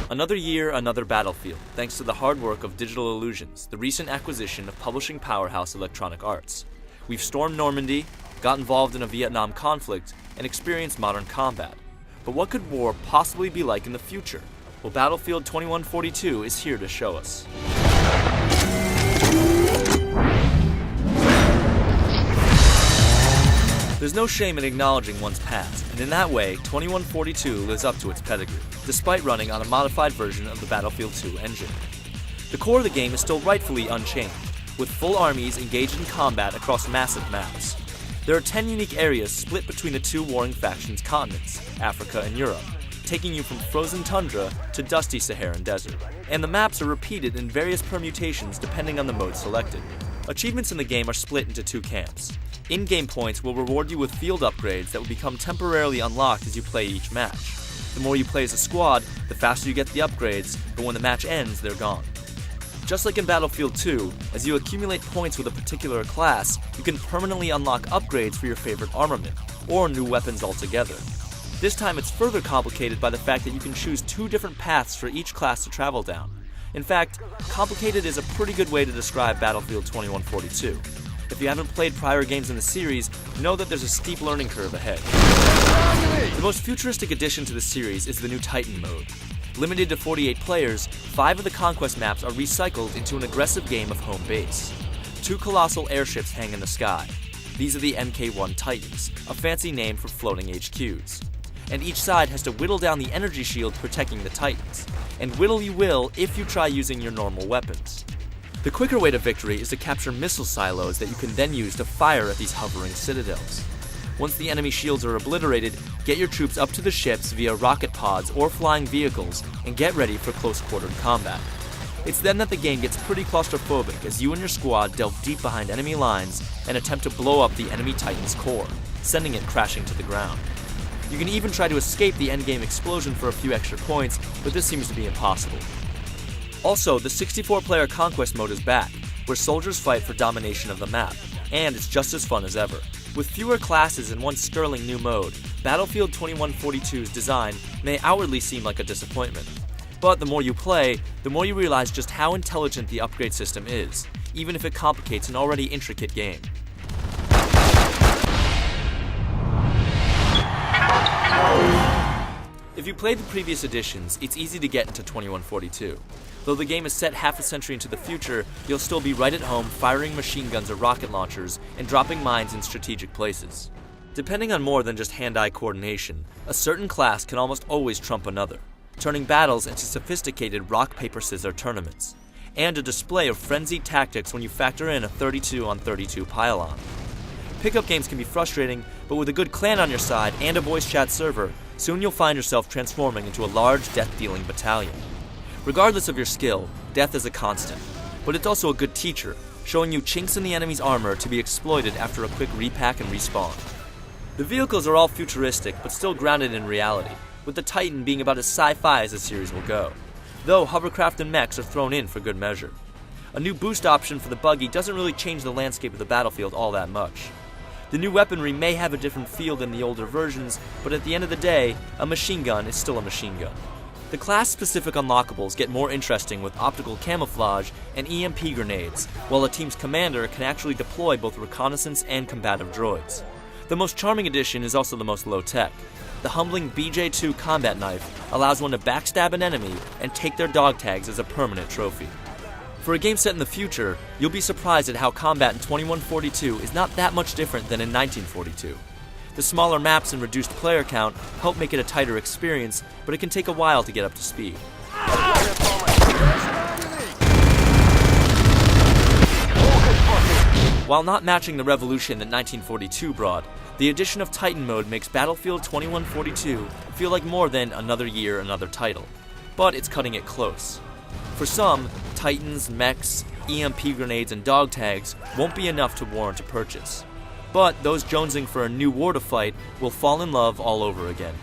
Another year, another battlefield, thanks to the hard work of Digital Illusions, the recent acquisition of publishing powerhouse Electronic Arts. We've stormed Normandy, got involved in a Vietnam conflict, and experienced modern combat. But what could war possibly be like in the future? Well, Battlefield 2142 is here to show us. There's no shame in acknowledging one's past, and in that way, 2142 lives up to its pedigree, despite running on a modified version of the Battlefield 2 engine. The core of the game is still rightfully unchanged, with full armies engaged in combat across massive maps. There are 10 unique areas split between the two warring factions' continents, Africa and Europe, taking you from frozen tundra to dusty Saharan desert. And the maps are repeated in various permutations depending on the mode selected. Achievements in the game are split into two camps. In-game points will reward you with field upgrades that will become temporarily unlocked as you play each match. The more you play as a squad, the faster you get the upgrades, but when the match ends, they're gone. Just like in Battlefield 2, as you accumulate points with a particular class, you can permanently unlock upgrades for your favorite armament, or new weapons altogether. This time it's further complicated by the fact that you can choose two different paths for each class to travel down. In fact, complicated is a pretty good way to describe Battlefield 2142. If you haven't played prior games in the series, know that there's a steep learning curve ahead. The most futuristic addition to the series is the new Titan mode. Limited to 48 players, 5 of the Conquest maps are recycled into an aggressive game of home base. 2 colossal airships hang in the sky. These are the Mk1 Titans, a fancy name for floating HQs. And each side has to whittle down the energy shield protecting the Titans. And whittle you will if you try using your normal weapons. The quicker way to victory is to capture missile silos that you can then use to fire at these hovering citadels. Once the enemy shields are obliterated, get your troops up to the ships via rocket pods or flying vehicles and get ready for close-quartered combat. It's then that the game gets pretty claustrophobic as you and your squad delve deep behind enemy lines and attempt to blow up the enemy Titan's core, sending it crashing to the ground. You can even try to escape the endgame explosion for a few extra points, but this seems to be impossible. Also, the 64-player Conquest mode is back, where soldiers fight for domination of the map, and it's just as fun as ever. With fewer classes and one sterling new mode, Battlefield 2142's design may outwardly seem like a disappointment. But the more you play, the more you realize just how intelligent the upgrade system is, even if it complicates an already intricate game. If you played the previous editions, it's easy to get into 2142. Though the game is set half a century into the future, you'll still be right at home firing machine guns or rocket launchers and dropping mines in strategic places. Depending on more than just hand-eye coordination, a certain class can almost always trump another, turning battles into sophisticated rock-paper-scissors tournaments, and a display of frenzied tactics when you factor in a 32-on-32 pile-on. Pickup games can be frustrating, but with a good clan on your side and a voice chat server, soon you'll find yourself transforming into a large death-dealing battalion. Regardless of your skill, death is a constant, but it's also a good teacher, showing you chinks in the enemy's armor to be exploited after a quick repack and respawn. The vehicles are all futuristic, but still grounded in reality, with the Titan being about as sci-fi as the series will go, though hovercraft and mechs are thrown in for good measure. A new boost option for the buggy doesn't really change the landscape of the battlefield all that much. The new weaponry may have a different feel than the older versions, but at the end of the day, a machine gun is still a machine gun. The class-specific unlockables get more interesting with optical camouflage and EMP grenades, while a team's commander can actually deploy both reconnaissance and combative droids. The most charming addition is also the most low-tech. The humbling BJ2 combat knife allows one to backstab an enemy and take their dog tags as a permanent trophy. For a game set in the future, you'll be surprised at how combat in 2142 is not that much different than in 1942. The smaller maps and reduced player count help make it a tighter experience, but it can take a while to get up to speed. While not matching the revolution that 1942 brought, the addition of Titan mode makes Battlefield 2142 feel like more than another year, another title. But it's cutting it close. For some, Titans, mechs, EMP grenades, and dog tags won't be enough to warrant a purchase. But those jonesing for a new war to fight will fall in love all over again.